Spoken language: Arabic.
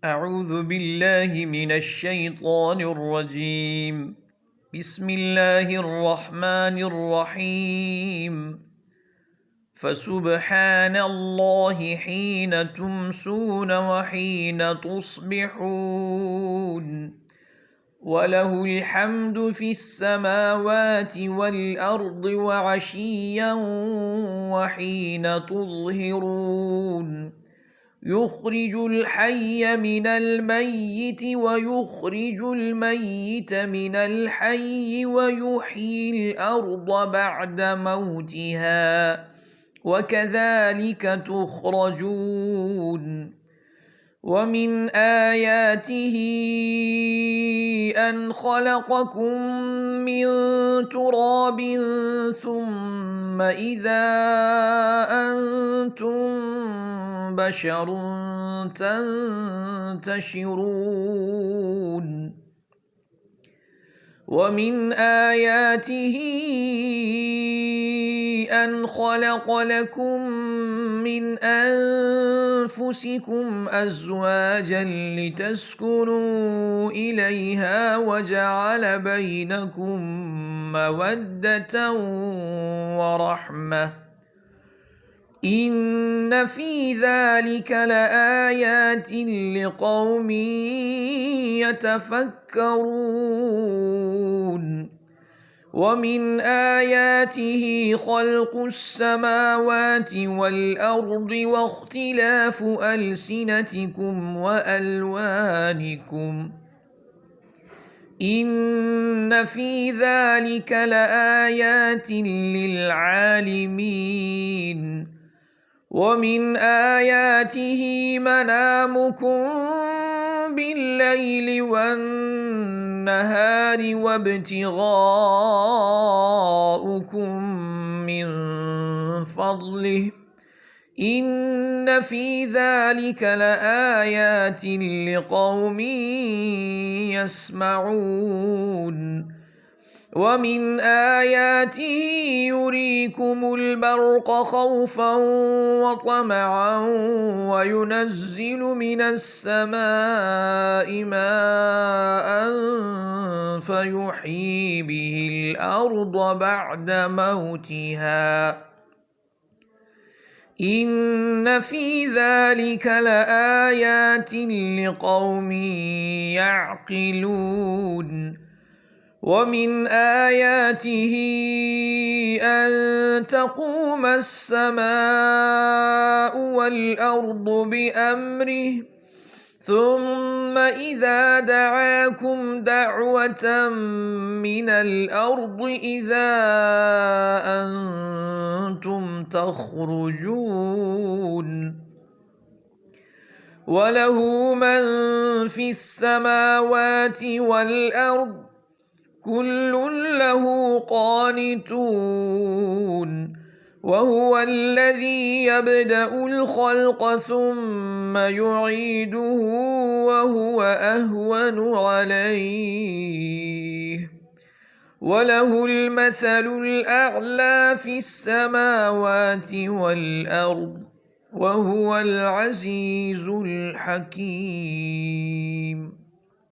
أعوذ بالله من الشيطان الرجيم. بسم الله الرحمن الرحيم. فسبحان الله حين تمسون وحين تصبحون وله الحمد في السماوات والأرض وعشيا وحين تظهرون يخرج الحي من الميت ويخرج الميت من الحي ويحيي الأرض بعد موتها وكذلك تخرجون. ومن آياته أن خلقكم من تراب ثم إذا أنتم بشر تنتشرون. ومن آياته أن خلق لكم من أنفسكم أزواجا لتسكنوا إليها وجعل بينكم مودة ورحمة إن في ذلك لآيات لقوم يتفكرون. ومن آياته خلق السماوات والأرض واختلاف ألسنتكم وألوانكم إن في ذلك لآيات للعالمين. ومن آياته منامكم بالليل والنهار وابتغاؤكم من فضله إن في ذلك لآيات لقوم يسمعون. ومن آياته يريكم البرق خوفا وطمعا وينزل من السماء ماء فيحيي به الأرض بعد موتها إن في ذلك لآيات لقوم يعقلون. ومن آياته أن تقوم السماء والأرض بأمره ثم إذا دعاكم دعوة من الأرض إذا أنتم تخرجون. وله من في السماوات والأرض كل له قانتون. وهو الذي يبدأ الخلق ثم يعيده وهو أهون عليه وله المثل الأعلى في السماوات والأرض وهو العزيز الحكيم.